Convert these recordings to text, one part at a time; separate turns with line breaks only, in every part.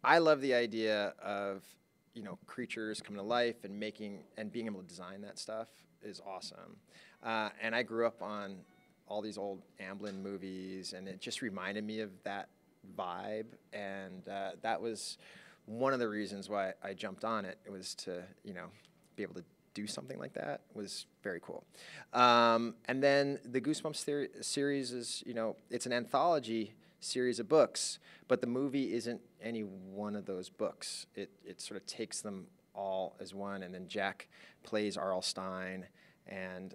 I love the idea of, creatures coming to life and being able to design that stuff is awesome. And I grew up on all these old Amblin movies, and it just reminded me of that vibe. And that was one of the reasons why I jumped on it. It was to, be able to do something like that was very cool. And then the Goosebumps series is, it's an anthology series of books, but the movie isn't any one of those books. It sort of takes them all as one, and then Jack plays L.Stine, and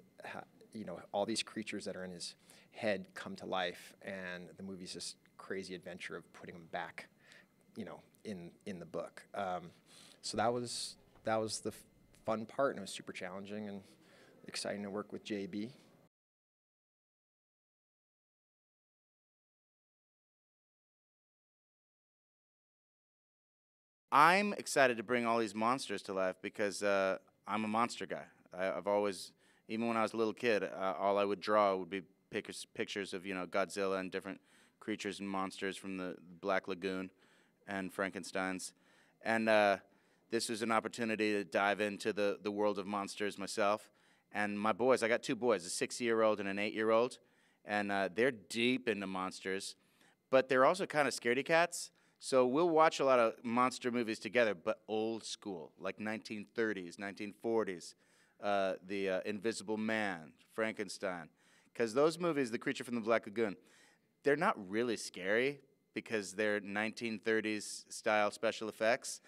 all these creatures that are in his head come to life, and the movie's this crazy adventure of putting them back, in the book. So that was the fun part, and it was super challenging and exciting to work with JB.
I'm excited to bring all these monsters to life because I'm a monster guy. I've always, even when I was a little kid, all I would draw would be pictures of Godzilla and different creatures and monsters from the Black Lagoon and Frankenstein's. And this was an opportunity to dive into the world of monsters myself. And my boys, I got two boys, a 6-year-old and an 8-year-old, and they're deep into monsters, but they're also kind of scaredy cats. So we'll watch a lot of monster movies together, but old school, like 1930s, 1940s, The Invisible Man, Frankenstein. Because those movies, The Creature from the Black Lagoon, they're not really scary because they're 1930s style special effects,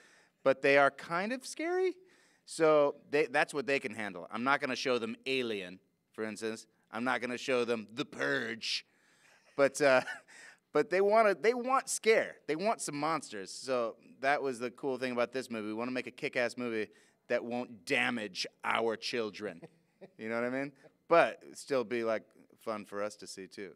but they are kind of scary. So that's what they can handle. I'm not going to show them Alien, for instance. I'm not going to show them The Purge, but they want scare. They want some monsters. So that was the cool thing about this movie. We want to make a kick-ass movie that won't damage our children. You know what I mean? But still be like fun for us to see too.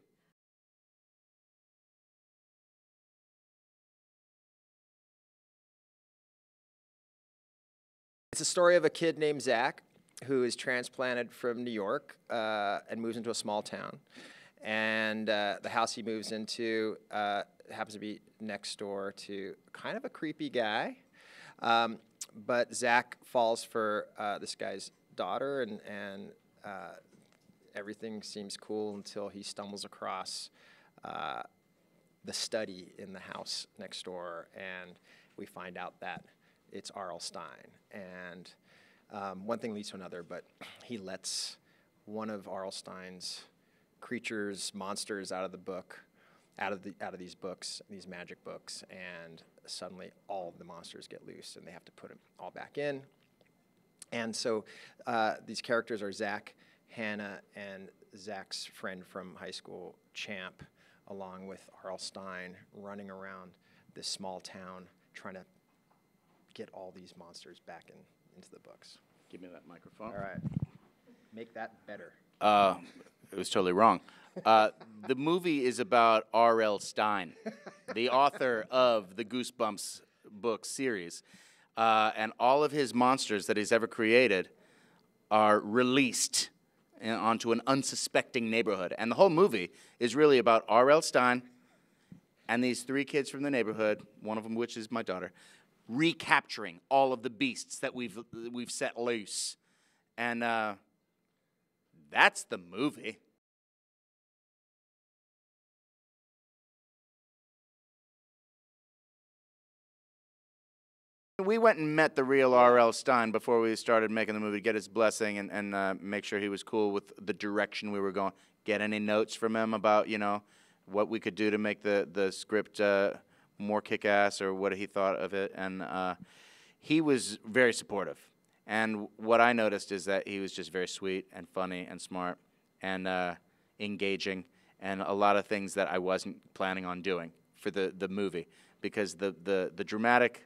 It's a story of a kid named Zach who is transplanted from New York and moves into a small town. And the house he moves into happens to be next door to kind of a creepy guy. But Zach falls for this guy's daughter, and everything seems cool until he stumbles across the study in the house next door, and we find out that it's L.Stine. And one thing leads to another, but he lets one of L.Stine's creatures, monsters out of the book, out of these books, these magic books, and suddenly all of the monsters get loose, and they have to put them all back in. And so these characters are Zach, Hannah, and Zach's friend from high school, Champ, along with L.Stine, running around this small town trying to get all these monsters back into the books.
Give me that microphone.
All right. Make that better.
It was totally wrong. The movie is about L.Stine, the author of the Goosebumps book series. And all of his monsters that he's ever created are released onto an unsuspecting neighborhood. And the whole movie is really about L.Stine and these 3 kids from the neighborhood, one of them which is my daughter, recapturing all of the beasts that we've set loose. And that's the movie. We went and met the real L.Stine before we started making the movie to get his blessing and make sure he was cool with the direction we were going. Get any notes from him about, what we could do to make the script more kick-ass or what he thought of it. And he was very supportive. And what I noticed is that he was just very sweet and funny and smart and engaging, and a lot of things that I wasn't planning on doing for the movie, because the dramatic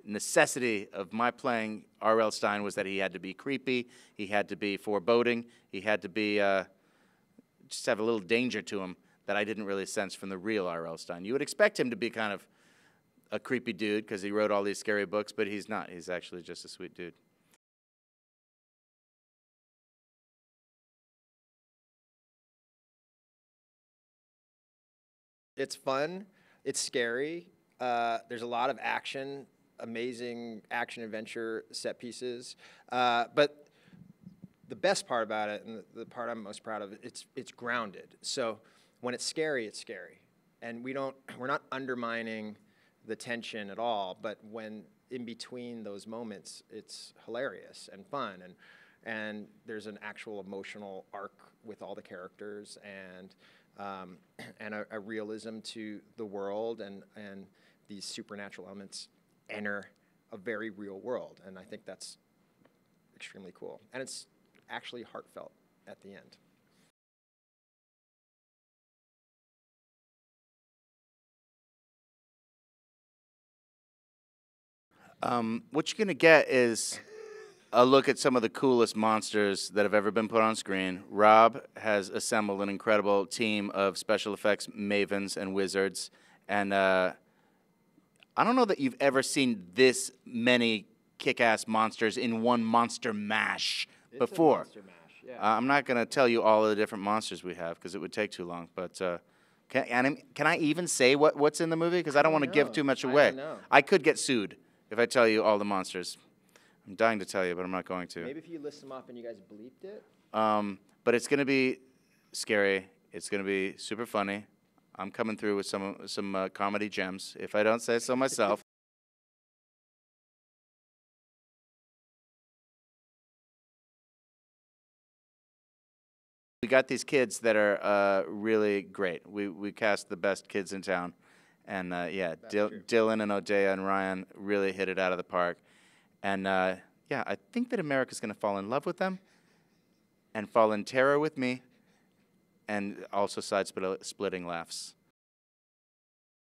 necessity of my playing L.Stine was that he had to be creepy, he had to be foreboding, he had to be just have a little danger to him that I didn't really sense from the real L.Stine. You would expect him to be kind of a creepy dude because he wrote all these scary books, but he's not. He's actually just a sweet dude.
It's fun. It's scary. There's a lot of action, amazing action adventure set pieces. But the best part about it, and the part I'm most proud of, it's grounded. So when it's scary, and we're not undermining the tension at all. But when in between those moments, it's hilarious and fun, and there's an actual emotional arc with all the characters, and a realism to the world, and these supernatural elements enter a very real world, and I think that's extremely cool, and it's actually heartfelt at the end.
What you're going to get is a look at some of the coolest monsters that have ever been put on screen. Rob has assembled an incredible team of special effects mavens and wizards, and I don't know that you've ever seen this many kick-ass monsters in one monster mash before.
It's a monster mash, yeah.
I'm not going to tell you all of the different monsters we have because it would take too long, but can I even say what's in the movie? Because I don't want to give too much away.
I don't know.
I could get sued if I tell you all the monsters. I'm dying to tell you, but I'm not going to.
Maybe if you list them off and you guys bleeped it.
But it's going to be scary. It's going to be super funny. I'm coming through with some comedy gems, if I don't say so myself. We got these kids that are really great. We cast the best kids in town. And, yeah, Dylan and O'Dea and Ryan really hit it out of the park. And, yeah, I think that America's going to fall in love with them and fall in terror with me and also side-splitting laughs.